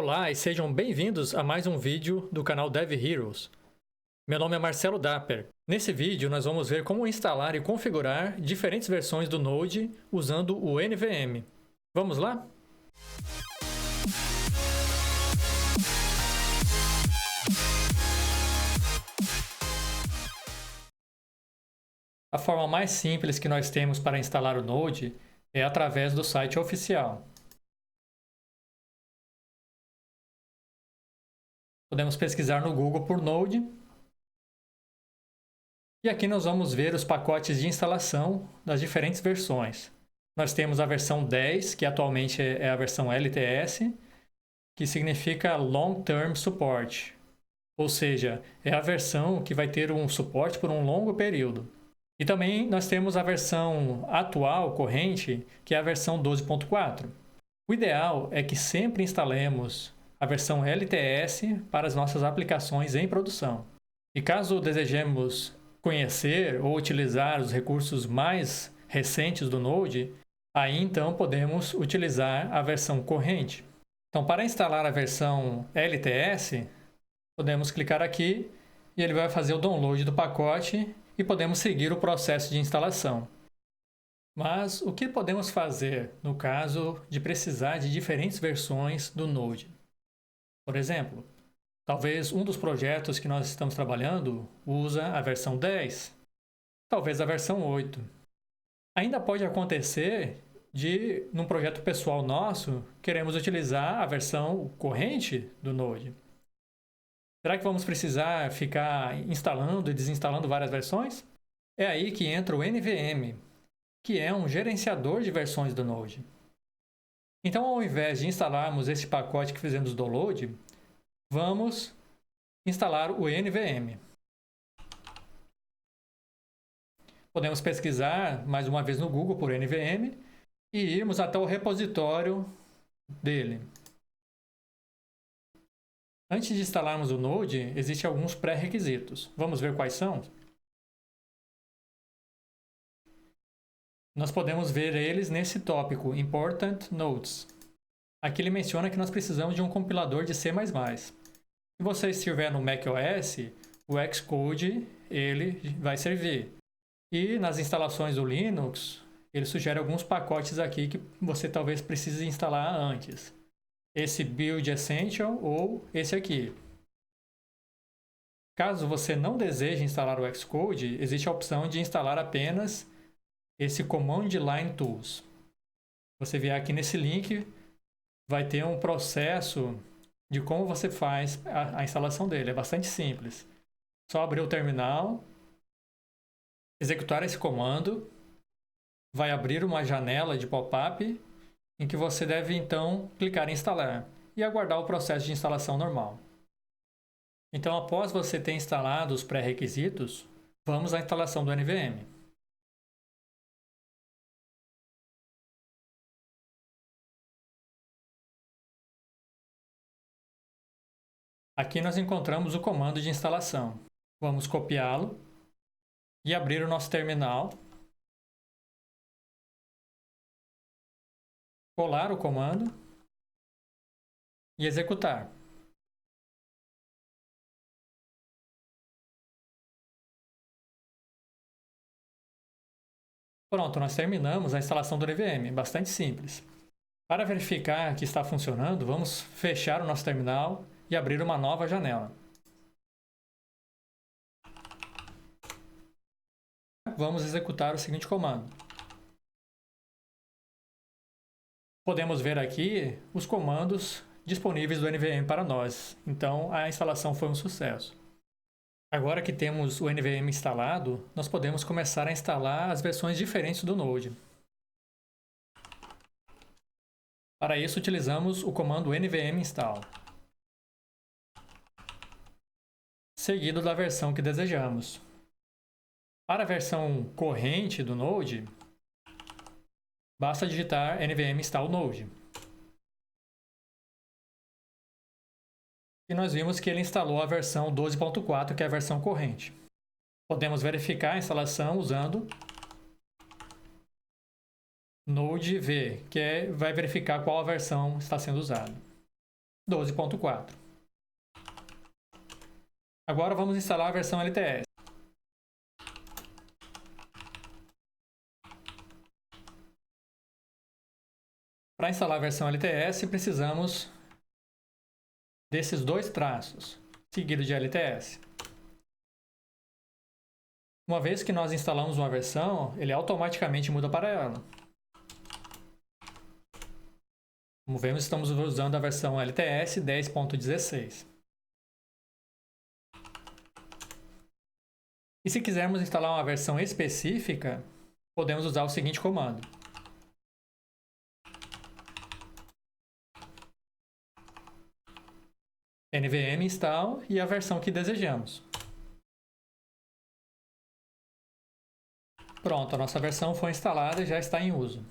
Olá e sejam bem-vindos a mais um vídeo do canal Dev Heroes. Meu nome é Marcelo Dapper. Nesse vídeo nós vamos ver como instalar e configurar diferentes versões do Node usando o NVM. Vamos lá? A forma mais simples que nós temos para instalar o Node é através do site oficial. Podemos pesquisar no Google por Node. E aqui nós vamos ver os pacotes de instalação das diferentes versões. Nós temos a versão 10, que atualmente é a versão LTS, que significa Long Term Support. Ou seja, é a versão que vai ter um suporte por um longo período. E também nós temos a versão atual, corrente, que é a versão 12.4. O ideal é que sempre instalemos a versão LTS para as nossas aplicações em produção. E caso desejemos conhecer ou utilizar os recursos mais recentes do Node, aí então podemos utilizar a versão corrente. Então, para instalar a versão LTS, podemos clicar aqui e ele vai fazer o download do pacote e podemos seguir o processo de instalação. Mas o que podemos fazer no caso de precisar de diferentes versões do Node? Por exemplo, talvez um dos projetos que nós estamos trabalhando usa a versão 10, talvez a versão 8. Ainda pode acontecer de, num projeto pessoal nosso, queremos utilizar a versão corrente do Node. Será que vamos precisar ficar instalando e desinstalando várias versões? É aí que entra o NVM, que é um gerenciador de versões do Node. Então, ao invés de instalarmos esse pacote que fizemos download, vamos instalar o NVM. Podemos pesquisar mais uma vez no Google por NVM e irmos até o repositório dele. Antes de instalarmos o Node, existem alguns pré-requisitos. Vamos ver quais são? Nós podemos ver eles nesse tópico, Important Nodes. Aqui ele menciona que nós precisamos de um compilador de C++. Se você estiver no macOS, o Xcode ele vai servir. E nas instalações do Linux, ele sugere alguns pacotes aqui que você talvez precise instalar antes. Esse Build Essential ou esse aqui. Caso você não deseje instalar o Xcode, existe a opção de instalar apenas esse Command Line Tools. Você vier aqui nesse link, vai ter um processo de como você faz a instalação dele. É bastante simples. Só abrir o terminal, executar esse comando, vai abrir uma janela de pop-up em que você deve então clicar em instalar e aguardar o processo de instalação normal. Então, após você ter instalado os pré-requisitos, vamos à instalação do NVM. Aqui nós encontramos o comando de instalação. Vamos copiá-lo e abrir o nosso terminal. Colar o comando e executar. Pronto, nós terminamos a instalação do NVM, bastante simples. Para verificar que está funcionando, vamos fechar o nosso terminal e abrir uma nova janela. Vamos executar o seguinte comando. Podemos ver aqui os comandos disponíveis do NVM para nós. Então, a instalação foi um sucesso. Agora que temos o NVM instalado, nós podemos começar a instalar as versões diferentes do Node. Para isso, utilizamos o comando nvm install, seguido da versão que desejamos. Para a versão corrente do Node, basta digitar nvm install node. E nós vimos que ele instalou a versão 12.4, que é a versão corrente. Podemos verificar a instalação usando Node V, vai verificar qual a versão está sendo usada. 12.4. Agora vamos instalar a versão LTS. Para instalar a versão LTS, precisamos desses dois traços, seguido de LTS. Uma vez que nós instalamos uma versão, ele automaticamente muda para ela. Como vemos, estamos usando a versão LTS 10.16. E se quisermos instalar uma versão específica, podemos usar o seguinte comando. NVM install e a versão que desejamos. Pronto, a nossa versão foi instalada e já está em uso.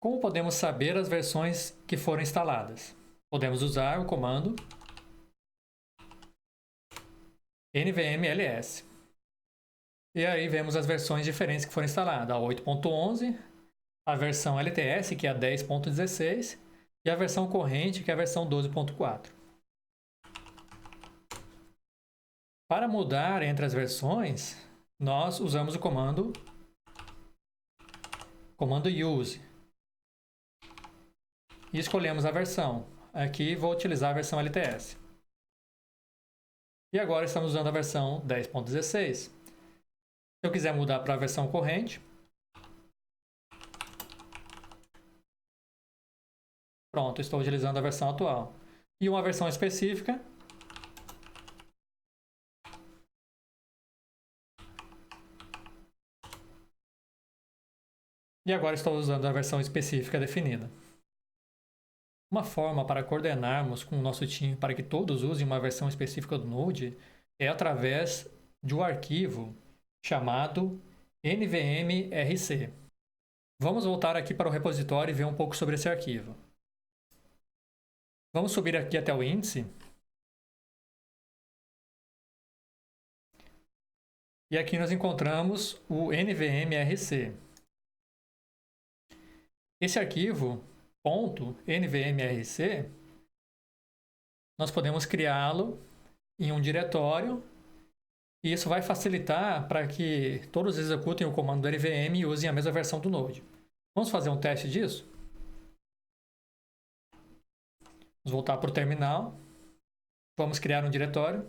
Como podemos saber as versões que foram instaladas? Podemos usar o comando nvmls. E aí vemos as versões diferentes que foram instaladas. A 8.11, a versão LTS, que é a 10.16, e a versão corrente, que é a versão 12.4. Para mudar entre as versões, nós usamos o comando use. E escolhemos a versão. Aqui vou utilizar a versão LTS. E agora estamos usando a versão 10.16. Se eu quiser mudar para a versão corrente, pronto, estou utilizando a versão atual. E uma versão específica, e agora estou usando a versão específica definida. Uma forma para coordenarmos com o nosso time para que todos usem uma versão específica do Node é através de um arquivo chamado nvmrc. Vamos voltar aqui para o repositório e ver um pouco sobre esse arquivo. Vamos subir aqui até o índice. E aqui nós encontramos o nvmrc. Esse arquivo .nvmrc, nós podemos criá-lo em um diretório e isso vai facilitar para que todos executem o comando do NVM e usem a mesma versão do Node. Vamos fazer um teste disso? Vamos voltar para o terminal. Vamos criar um diretório.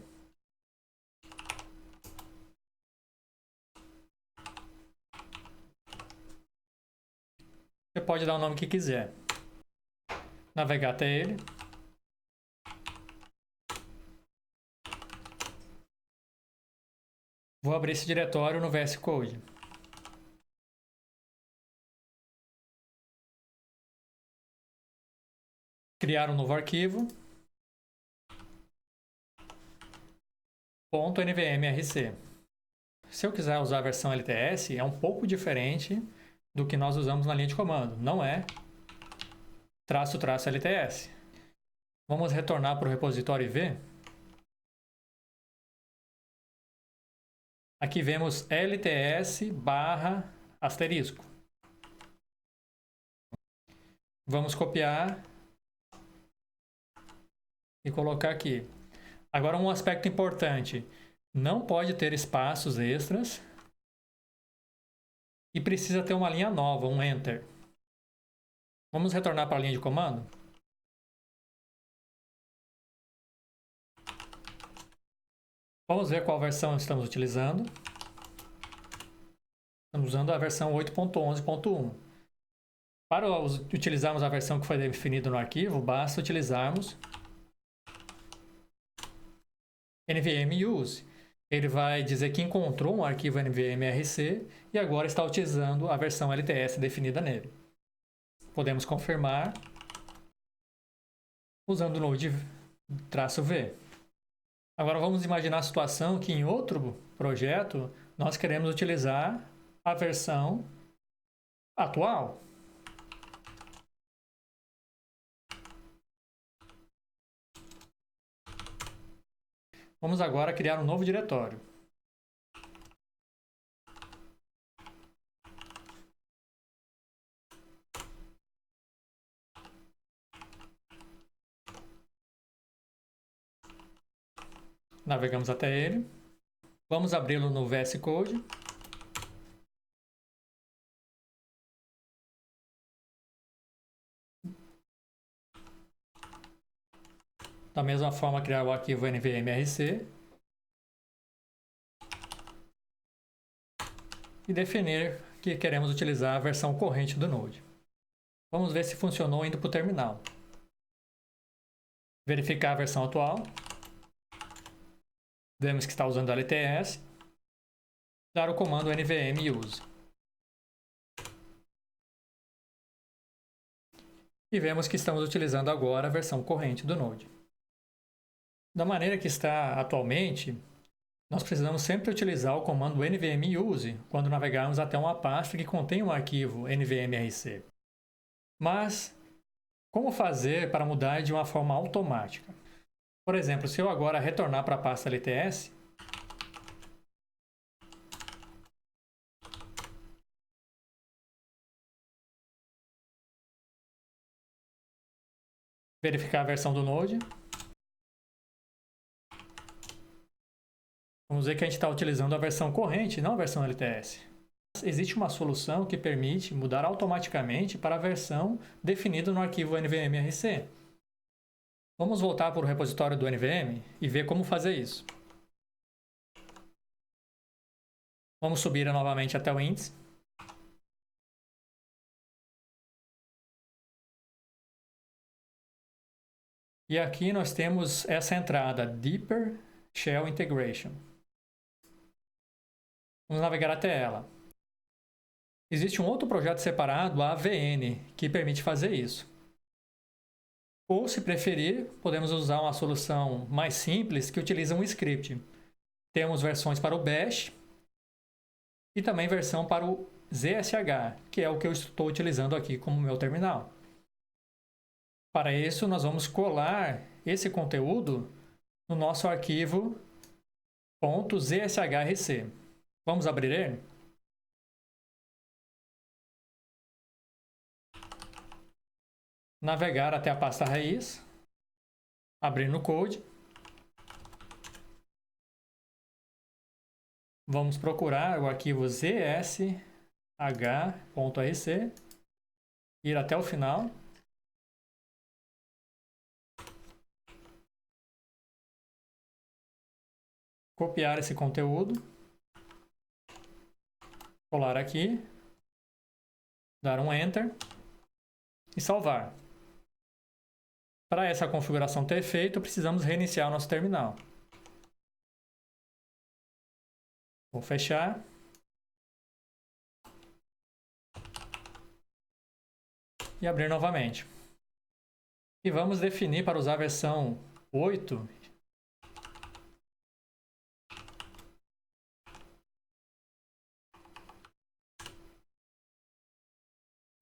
Você pode dar o nome que quiser. Navegar até ele. Vou abrir esse diretório no VS Code. Criar um novo arquivo. .nvmrc. Se eu quiser usar a versão LTS, é um pouco diferente do que nós usamos na linha de comando. Não é --LTS. Vamos retornar para o repositório e ver. Aqui vemos LTS /*. Vamos copiar e colocar aqui. Agora um aspecto importante. Não pode ter espaços extras e precisa ter uma linha nova, um Enter. Vamos retornar para a linha de comando. Vamos ver qual versão estamos utilizando. Estamos usando a versão 8.11.1. Para utilizarmos a versão que foi definida no arquivo, basta utilizarmos nvm use. Ele vai dizer que encontrou um arquivo nvmrc e agora está utilizando a versão LTS definida nele. Podemos confirmar usando o node-v. Agora vamos imaginar a situação que em outro projeto nós queremos utilizar a versão atual. Vamos agora criar um novo diretório. Navegamos até ele. Vamos abri-lo no VS Code. Da mesma forma, criar o arquivo nvm-rc. E definir que queremos utilizar a versão corrente do Node. Vamos ver se funcionou indo para o terminal. Verificar a versão atual. Vemos que está usando LTS. Dar o comando nvm use. E vemos que estamos utilizando agora a versão corrente do Node. Da maneira que está atualmente, nós precisamos sempre utilizar o comando nvm use quando navegarmos até uma pasta que contém um arquivo nvm-rc. Mas, como fazer para mudar de uma forma automática? Por exemplo, se eu agora retornar para a pasta LTS, verificar a versão do Node, vamos ver que a gente está utilizando a versão corrente, não a versão LTS. Existe uma solução que permite mudar automaticamente para a versão definida no arquivo nvm-rc. Vamos voltar para o repositório do NVM e ver como fazer isso. Vamos subir novamente até o índice. E aqui nós temos essa entrada, Deeper Shell Integration. Vamos navegar até ela. Existe um outro projeto separado, a AVN, que permite fazer isso. Ou, se preferir, podemos usar uma solução mais simples que utiliza um script. Temos versões para o Bash e também versão para o ZSH, que é o que eu estou utilizando aqui como meu terminal. Para isso, nós vamos colar esse conteúdo no nosso arquivo .zshrc. Vamos abrir ele? Navegar até a pasta raiz, abrir no Code. Vamos procurar o arquivo zsh.rc, ir até o final. Copiar esse conteúdo, colar aqui, dar um Enter e salvar. Para essa configuração ter efeito, precisamos reiniciar o nosso terminal. Vou fechar. E abrir novamente. E vamos definir para usar a versão 8.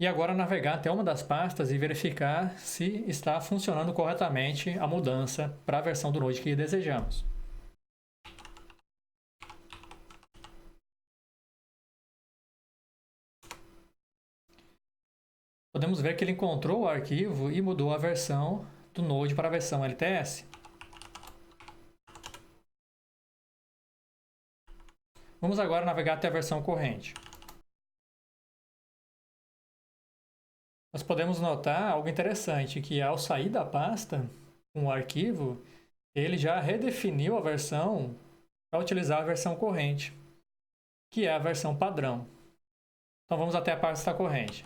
E agora navegar até uma das pastas e verificar se está funcionando corretamente a mudança para a versão do Node que desejamos. Podemos ver que ele encontrou o arquivo e mudou a versão do Node para a versão LTS. Vamos agora navegar até a versão corrente. Nós podemos notar algo interessante, que ao sair da pasta com o arquivo, ele já redefiniu a versão para utilizar a versão corrente, que é a versão padrão. Então vamos até a pasta corrente.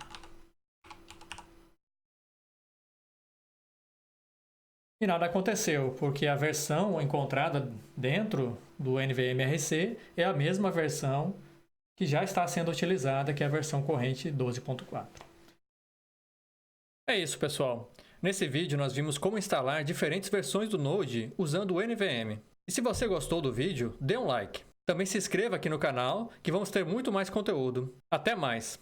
E nada aconteceu, porque a versão encontrada dentro do NVM-RC é a mesma versão que já está sendo utilizada, que é a versão corrente 12.4. É isso, pessoal. Nesse vídeo nós vimos como instalar diferentes versões do Node usando o NVM. E se você gostou do vídeo, dê um like. Também se inscreva aqui no canal, que vamos ter muito mais conteúdo. Até mais!